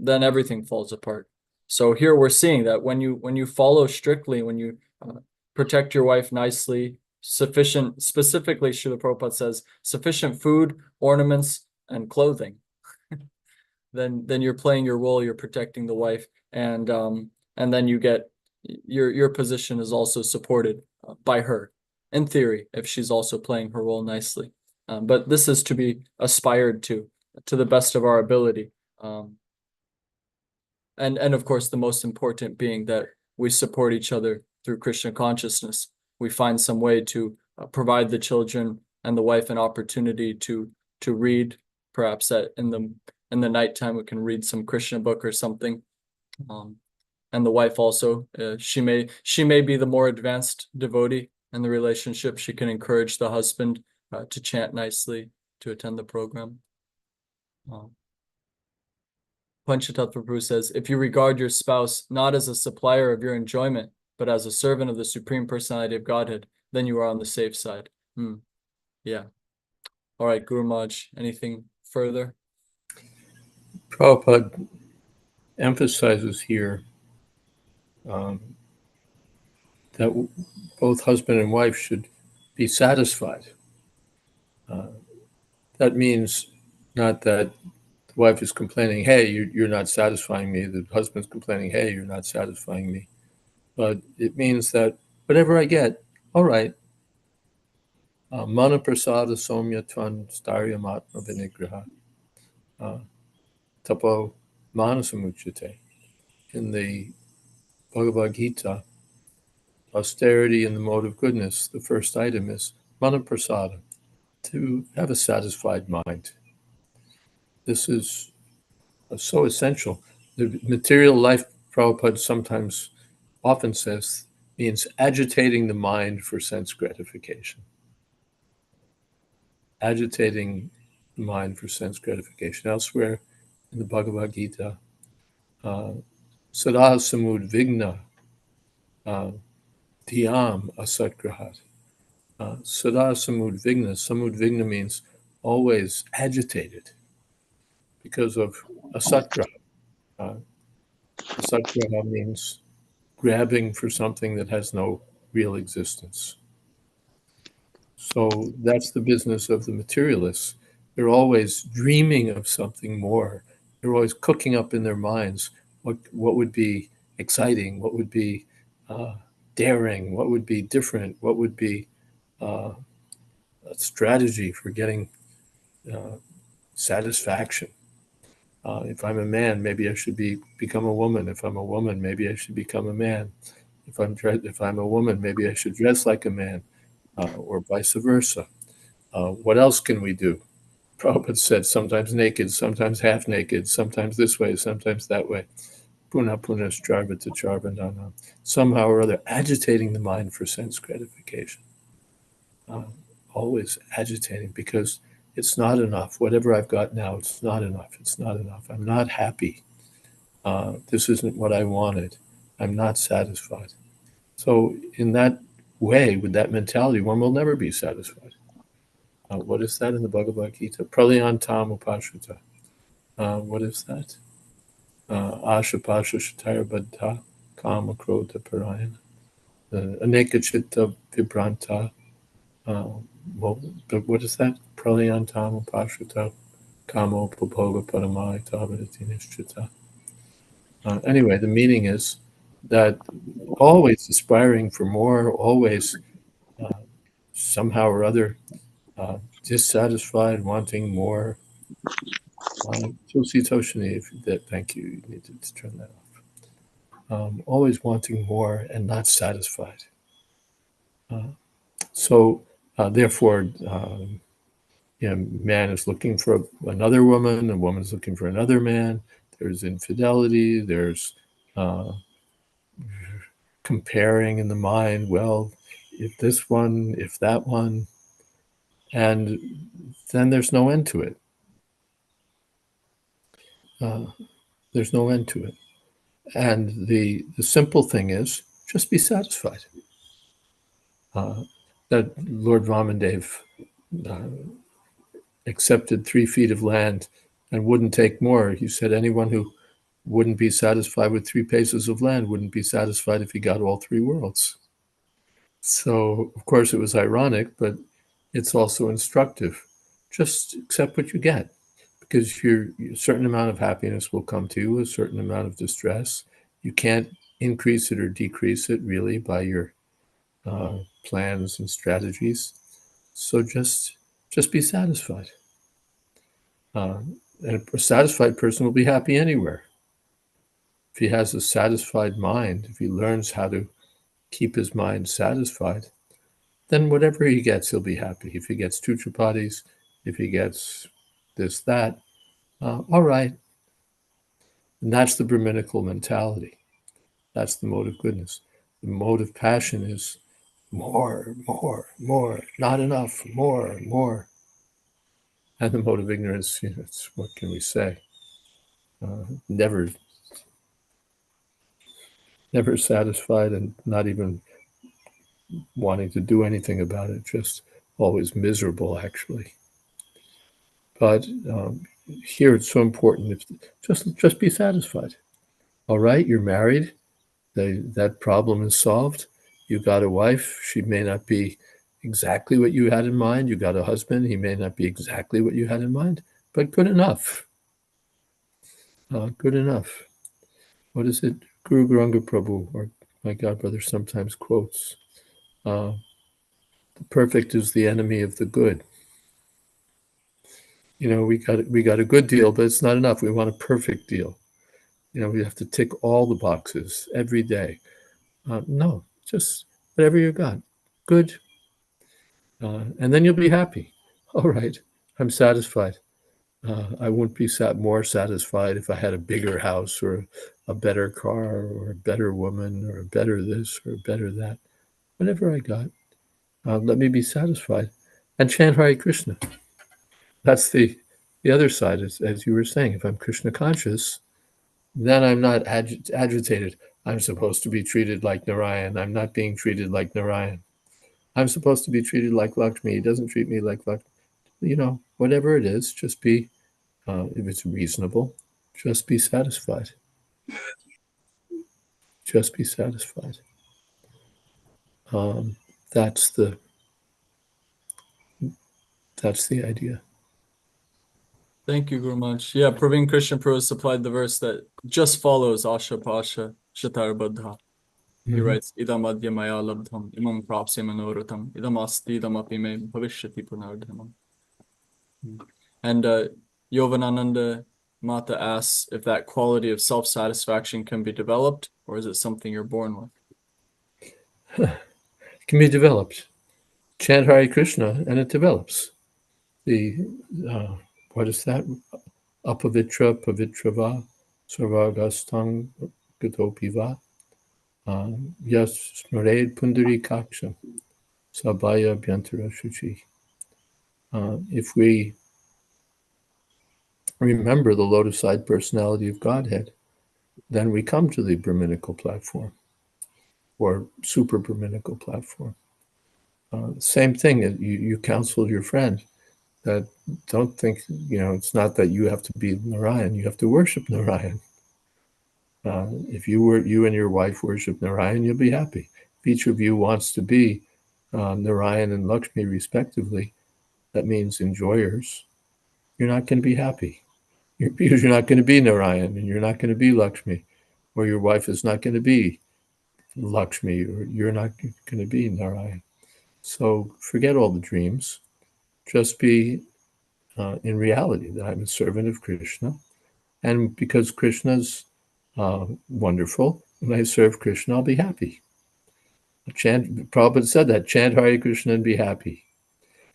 everything falls apart. So here we're seeing that when you follow strictly, when you protect your wife nicely, specifically Srila Prabhupada says, sufficient food, ornaments, and clothing, then you're playing your role, you're protecting the wife, and then you get your position is also supported by her, in theory, if she's also playing her role nicely. But this is to be aspired to the best of our ability. And of course, the most important being that we support each other through Krishna consciousness. We find some way to provide the children and the wife an opportunity to read, perhaps in the nighttime we can read some Krishna book or something. And the wife also, she may be the more advanced devotee in the relationship. She can encourage the husband to chant nicely, to attend the program. Panchatattva Prabhu says, if you regard your spouse not as a supplier of your enjoyment, but as a servant of the Supreme Personality of Godhead, then you are on the safe side. Yeah. All right, Guru Maharaj, anything further? Prabhupada emphasizes here that both husband and wife should be satisfied. That means not that the wife is complaining, hey, you're not satisfying me. The husband's complaining, hey, you're not satisfying me. But it means that whatever I get, all right. Mana prasada somya tvan staryam atma vinigraha tapo manasamuchate. In the Bhagavad Gita, austerity in the mode of goodness, the first item is mana prasada, to have a satisfied mind. This is so essential. The material life, Prabhupada often says, means agitating the mind for sense gratification. Agitating the mind for sense gratification. Elsewhere in the Bhagavad Gita, sada samud vigna dhyam asatgrahat. Sada samud vigna means always agitated because of asatgraha. Asatgraha means grabbing for something that has no real existence. So that's the business of the materialists. They're always dreaming of something more. They're always cooking up in their minds what would be exciting, what would be daring, what would be different, what would be a strategy for getting satisfaction. If I'm a man, maybe I should become a woman. If I'm a woman, maybe I should become a man. If I'm a woman, maybe I should dress like a man, or vice versa. What else can we do? Prabhupada said, sometimes naked, sometimes half naked, sometimes this way, sometimes that way. Puna puna strarvata charvandana. Somehow or other, agitating the mind for sense gratification. Always agitating, because it's not enough. Whatever I've got now, it's not enough. It's not enough. I'm not happy. This isn't what I wanted. I'm not satisfied. So in that way, with that mentality, one will never be satisfied. What is that in the Bhagavad Gita? Pralyantam upashrita. What is that? Asha pasha shatara baddha kama krodha parayana. Aneka chitta vibranta. What is that? Pralyantam upashrita kama upaboga paramai tavarati nishchita. Anyway, the meaning is that always aspiring for more, always somehow or other dissatisfied, wanting more. Tulsi Toshini, thank you. You need to turn that off. Always wanting more and not satisfied. Therefore, man is looking for another woman, a woman is looking for another man. There's infidelity. There's comparing in the mind. Well, if this one, if that one, and then there's no end to it. There's no end to it. And the simple thing is just be satisfied. That Lord Vamandev accepted 3 feet of land and wouldn't take more. He said anyone who wouldn't be satisfied with 3 paces of land wouldn't be satisfied if he got all 3 worlds. So, of course, it was ironic, but it's also instructive. Just accept what you get, because a certain amount of happiness will come to you, a certain amount of distress. You can't increase it or decrease it really by your plans and strategies. So just be satisfied. And a satisfied person will be happy anywhere. If he has a satisfied mind, if he learns how to keep his mind satisfied, then whatever he gets, he'll be happy. If he gets 2 chapatis, if he gets this, that, all right. And that's the Brahminical mentality. That's the mode of goodness. The mode of passion is more, not enough, more. And the mode of ignorance, it's, what can we say? Never satisfied and not even wanting to do anything about it, just always miserable, actually. But here it's so important. Just be satisfied. All right, you're married. That problem is solved. You got a wife. She may not be exactly what you had in mind. You got a husband. He may not be exactly what you had in mind, but good enough. Good enough. What is it? Guru Garanga Prabhu, or my godbrother, sometimes quotes, the perfect is the enemy of the good. We got a good deal, but it's not enough. We want a perfect deal. We have to tick all the boxes every day. No, just whatever you got. Good. And then you'll be happy. All right, I'm satisfied. I wouldn't be more satisfied if I had a bigger house or a better car or a better woman or a better this or a better that. Whatever I got, let me be satisfied. And chant Hare Krishna. That's the other side, as you were saying. If I'm Krishna conscious, then I'm not agitated. I'm supposed to be treated like Narayan. I'm not being treated like Narayan. I'm supposed to be treated like Lakshmi. He doesn't treat me like Lakshmi. Whatever it is, just be, if it's reasonable, just be satisfied. Just be satisfied. That's the idea. Thank you, Guru Maharaj. Yeah, Praveen Krishna Prabhu supplied the verse that just follows Asha Pasha Shatar Buddha. He writes, Idam Adya Maya Labdham, Imam Prapse Manoratam, Idam Asti, Idam Api Me Bhavishyati Punardhanam. And Yovanananda Mata asks if that quality of self-satisfaction can be developed, or is it something you're born with? It can be developed. Chant Hare Krishna and it develops. What is that? Apavitra pavitrava sarvagastang gatopiva yas smared pundari kaksham sabaya bhyantara shuchi. If we remember the lotus-eyed personality of Godhead, then we come to the Brahminical platform or super Brahminical platform. Same thing, you counseled your friend that don't think, it's not that you have to be Narayan, you have to worship Narayan. If you and your wife worship Narayan, you'll be happy. If each of you wants to be Narayan and Lakshmi respectively, that means enjoyers, you're not going to be happy. Because you're not going to be Narayan and you're not going to be Lakshmi, or your wife is not going to be Lakshmi, or you're not going to be Narayan. So forget all the dreams. Just be in reality that I'm a servant of Krishna. And because Krishna's wonderful, when I serve Krishna, I'll be happy. Prabhupada said that, chant Hare Krishna and be happy.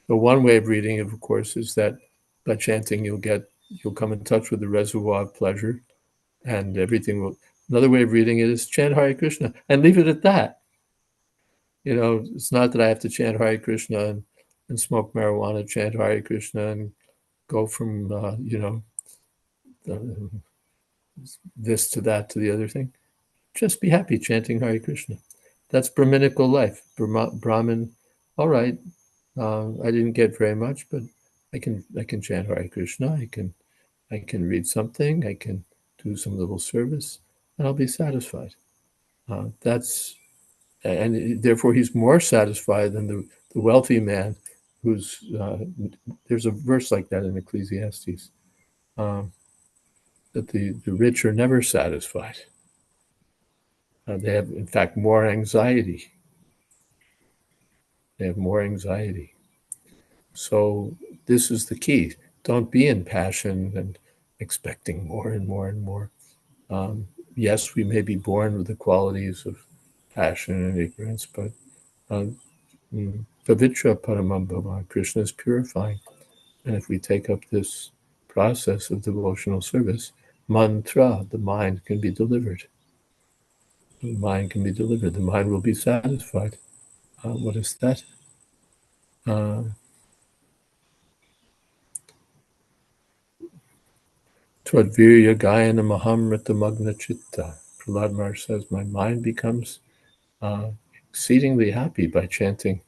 The one way of reading it, of course, is that by chanting you'll come in touch with the reservoir of pleasure and everything will. Another way of reading it is chant Hare Krishna and leave it at that. It's not that I have to chant Hare Krishna and smoke marijuana, chant Hare Krishna and go from, this to that to the other thing. Just be happy chanting Hare Krishna. That's Brahminical life. Brahmin, all right, I didn't get very much, but I can chant Hare Krishna. I can read something. I can do some little service, and I'll be satisfied. And therefore he's more satisfied than the wealthy man who's. There's a verse like that in Ecclesiastes, that the rich are never satisfied. They have, in fact, more anxiety. They have more anxiety. So this is the key. Don't be in passion and expecting more and more and more. Yes, we may be born with the qualities of passion and ignorance, but Pavitra Paramam Bhava, Krishna is purifying. And if we take up this process of devotional service, mantra, the mind can be delivered. The mind can be delivered. The mind will be satisfied. What is that? Twadvirya Gayana Mahamrita Magna Chitta. Prahlad Maharaj says, my mind becomes exceedingly happy by chanting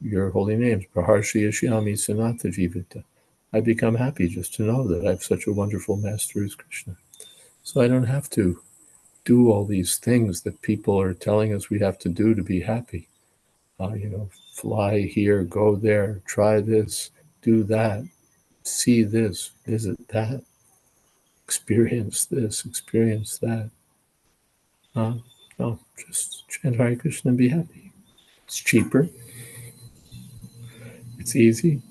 your holy names. Praharshi Yashyami Sanata Jivita. I become happy just to know that I have such a wonderful master as Krishna. So I don't have to do all these things that people are telling us we have to do to be happy. Fly here, go there, try this, do that, see this, visit that, experience this, experience that. No, just chant Hare Krishna and be happy. It's cheaper, it's easy,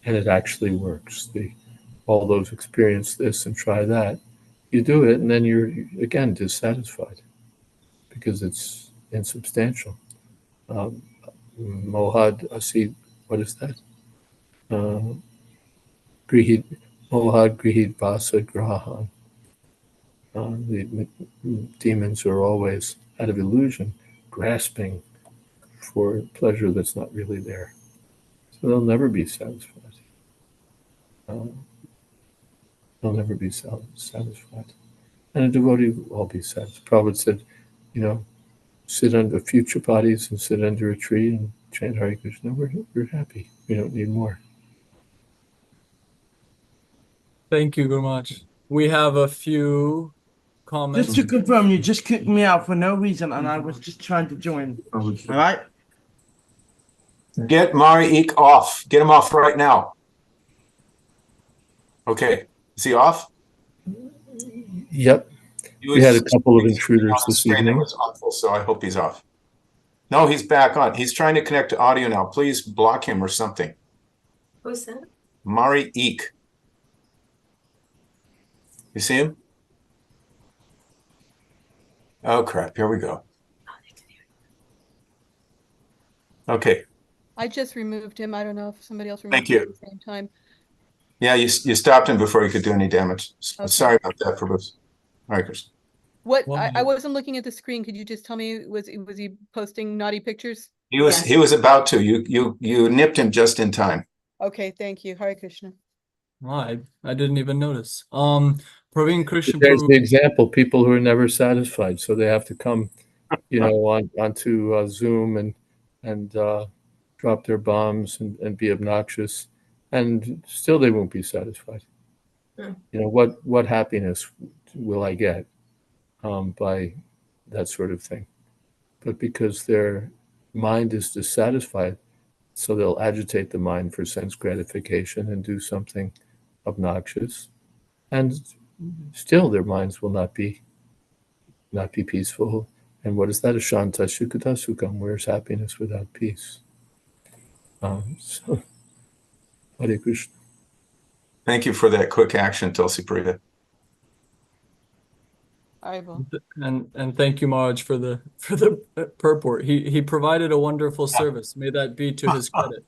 and it actually works. All those experience this and try that. You do it, and then you're, again, dissatisfied because it's insubstantial. Mohad Asi, what is that? Grihit, Mohad Grihit Vasa Grahan. The demons are always out of illusion, grasping for pleasure that's not really there. So they'll never be satisfied. They'll never be satisfied. And a devotee will all be satisfied. Prabhupada said, sit under future bodies and sit under a tree and chant Hare Krishna. We're happy. We don't need more. Thank you very much. We have a few comments. Just to confirm, you just kicked me out for no reason, and I was just trying to join. All right. Get Mari Eek off. Get him off right now. Okay. Is he off? Yep. We had a couple of intruders this evening. Was awful, so I hope he's off. No, he's back on. He's trying to connect to audio now. Please block him or something. Who's that? Mari Eek. You see him? Oh, crap. Here we go. Okay. I just removed him. I don't know if somebody else removed Thank him you. at the same time. Yeah, you stopped him before he could do any damage. Okay. Sorry about that, Prabhu. All right, Chris. What? I wasn't looking at the screen. Could you just tell me, was he posting naughty pictures? He was about to. You nipped him just in time. Okay, thank you. Hare Krishna. I didn't even notice. Praveen Krishna There's Prabhu. the example, people who are never satisfied, so they have to come, onto Zoom and drop their bombs and be obnoxious, and still they won't be satisfied. What happiness will I get by that sort of thing? But because their mind is dissatisfied, so they'll agitate the mind for sense gratification and do something obnoxious, and still their minds will not be peaceful. And what is that? Ashanta Shukata Sukham. Where's happiness without peace? So, Hare Krishna. Thank you for that quick action, Tulsi Priya. And thank you, Marge, for the purport. He provided a wonderful service. May that be to his credit.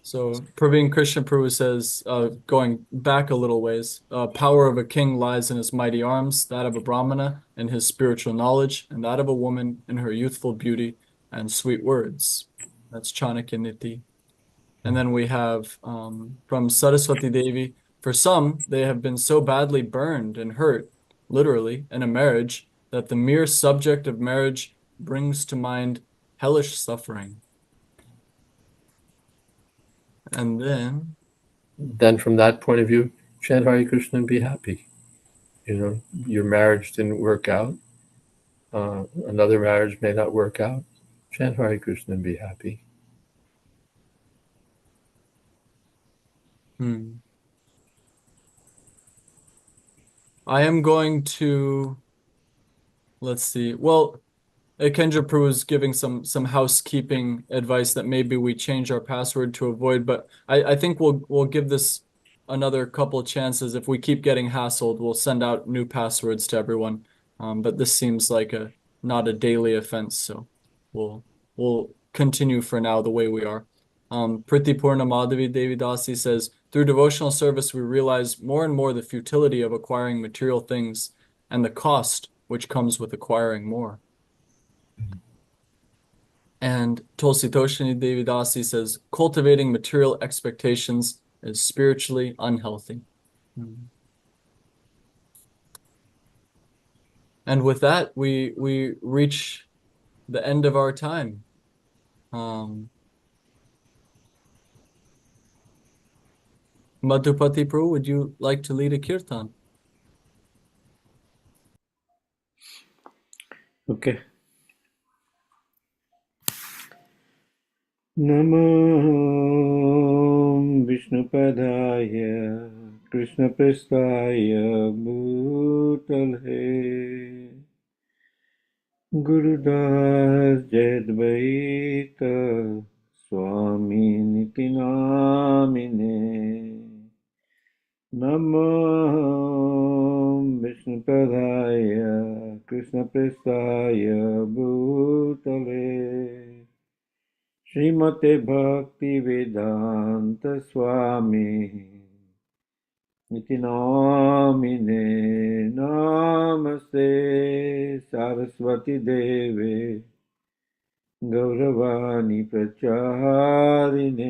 So Praveen Krishna Prabhu says, going back a little ways, power of a king lies in his mighty arms, that of a brahmana in his spiritual knowledge, and that of a woman in her youthful beauty and sweet words. That's Chanakya-niti. And then we have from Saraswati Devi, for some, they have been so badly burned and hurt, literally, in a marriage, that the mere subject of marriage brings to mind hellish suffering. And then from that point of view, chant Hare Krishna and be happy. Your marriage didn't work out. Another marriage may not work out. Chant Hare Krishna and be happy. I am going to let's see. Well, Kendra Prue is giving some housekeeping advice that maybe we change our password to avoid, but I think we'll give this another couple of chances. If we keep getting hassled, we'll send out new passwords to everyone. But this seems like not a daily offense, so we'll continue for now the way we are. Priti Purna Madhavi Devi Dasi says, through devotional service, we realize more and more the futility of acquiring material things and the cost which comes with acquiring more. And Tulsi Toshini Devi Dasi says, cultivating material expectations is spiritually unhealthy. And with that, we reach the end of our time. Madhupati Prabhu, would you like to lead a kirtan? Okay. Namo Vishnupadaya Krishna Prestaya Bhutale Gurudas Jayadvaita Swami Niti Namine Namo Vishnupadaya Krishna Prestaya Bhutale Srimate Bhakti Vedanta Swami Niti Namine Namaste Saraswati Deve Gauravani Pracharine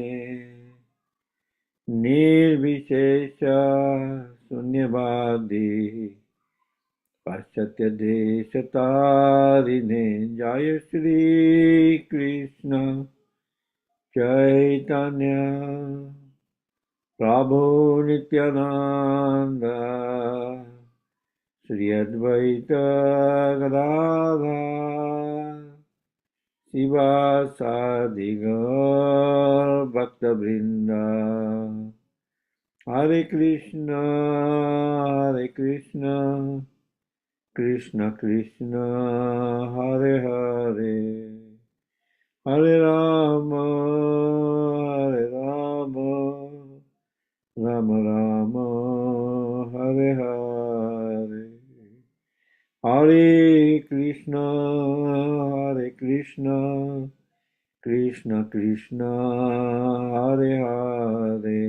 Nirvishesha Sunyavadi Paschatya Deshatarine Jaya Shri Krishna Caitanya Prabhu Nityananda Sriyadvaita Gadadhar Sivasadi Gaur Bhakta Vrinda Hare Krishna Krishna Krishna Hare Hare Hare Rama Rama Rama Hare Hare Hare Krishna Krishna Krishna Hare Hare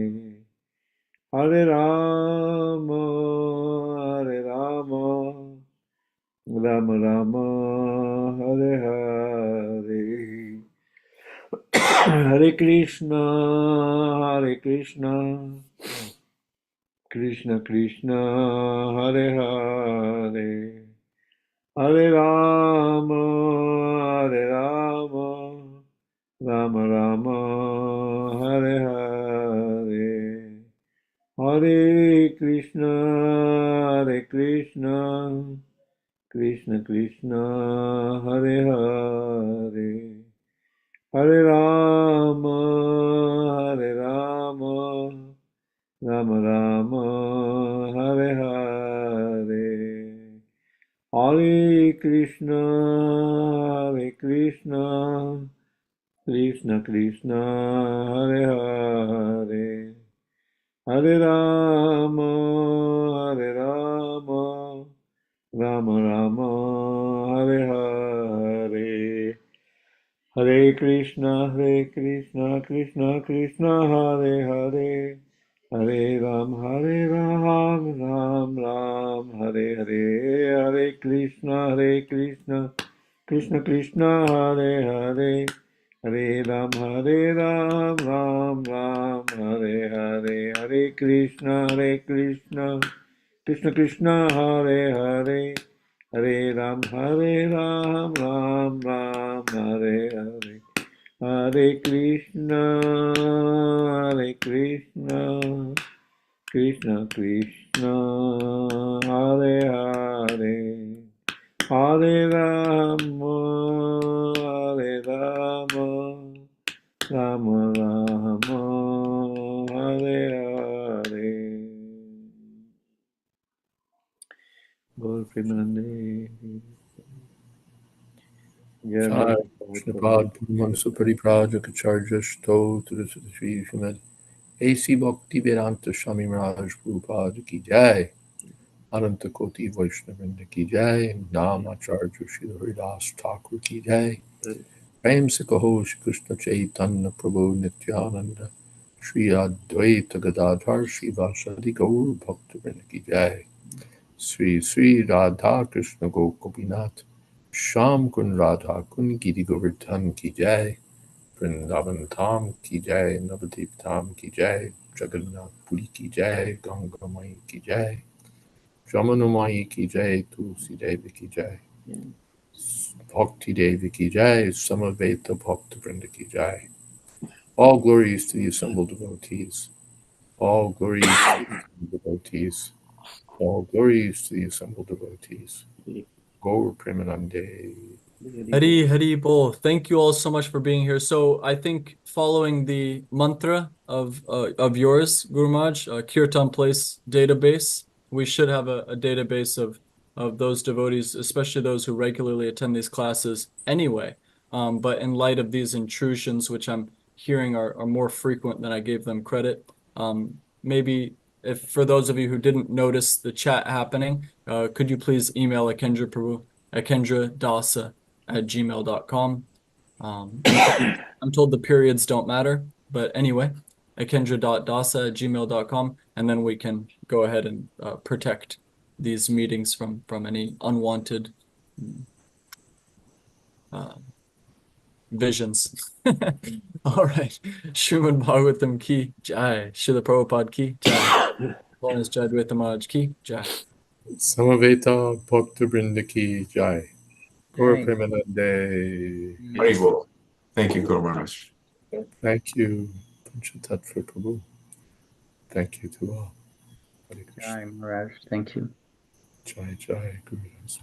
Hare Rama Rama Rama Hare Hare Hare Krishna Krishna Krishna Hare Hare Hare Rama Rama Rama Hare Hare Hare Krishna Krishna Krishna Hare Hare Hare Rama Rama Rama Hare Hare Hare Krishna Krishna Krishna Hare Hare Hare Rama Rama Rama Hare Hare Hare Krishna Krishna Krishna Hare Hare Hare Ram Ram Ram Hare Hare Hare Krishna Krishna Krishna Hare Hare Hare Ram Ram Ram Hare Hare Hare Krishna Krishna Krishna Hare Hare Hare Ram Ram Ram Hare Hare Hare Krishna Krishna Krishna Hare Hare Hare Rama Rama Rama Hare Hare Gaur Premanande Jai Shripad Purmansa Pariprajaka Shto Sri Srimad A.C. Bhakti Vedanta Swami Maharaj Prabhupada Ki Jai Ananta Koti Vaishnavrinda Ki Jai Namacharya Shri Haridas Thakur Ki Jai Prem Se Kaho Shri Krishna Chaitanya Prabhu Nityananda Shri Advaita Gadadhar Shri Vasadi Gaur Bhaktivinoda Ki Jai Sri Sri Radha Krishna Gopinath Sham Kun Radha Kun Giri Govardhan Ki Jai Vrindavan Tham Ki Jai Navadip Tham Ki Jai Jagannath Puri Ki Jai Ganga Mai Ki Jai Jamuna Mai Ki Jai Tulsi Devi Ki Jai Bhakti Devi Ki Jai Samaveta Bhakta Vrinda Ki Jai. All glories to the assembled devotees. All glories to the assembled devotees. All glories to the assembled devotees. Gaur Premanande. Hari Hari Bol. Thank you all so much for being here. So I think following the mantra of yours, Guru Maharaj, Kirtan Place database, we should have a database of those devotees, especially those who regularly attend these classes anyway. But in light of these intrusions, which I'm hearing are more frequent than I gave them credit, maybe if for those of you who didn't notice the chat happening, could you please email Akendra Prabhu, akendradasa@gmail.com. I'm told the periods don't matter, but anyway, akendra.dasa@gmail.com, and then we can go ahead and protect these meetings from any unwanted visions. All right. Srimad Bhagavatam ki jai. Srila Prabhupada ki jai. Holiness Jayadvaita Maharaj ki jai. Samaveta Bhakta Vrinda Ki Jai. Gaur Jai. Premanande. Haribol. Thank you, Guru Maharaj. Thank you, Panchatattva Prabhu. Thank you to all. Hare Krishna. Jai Maharaj. Thank you. Jai Jai Guru Maharaj.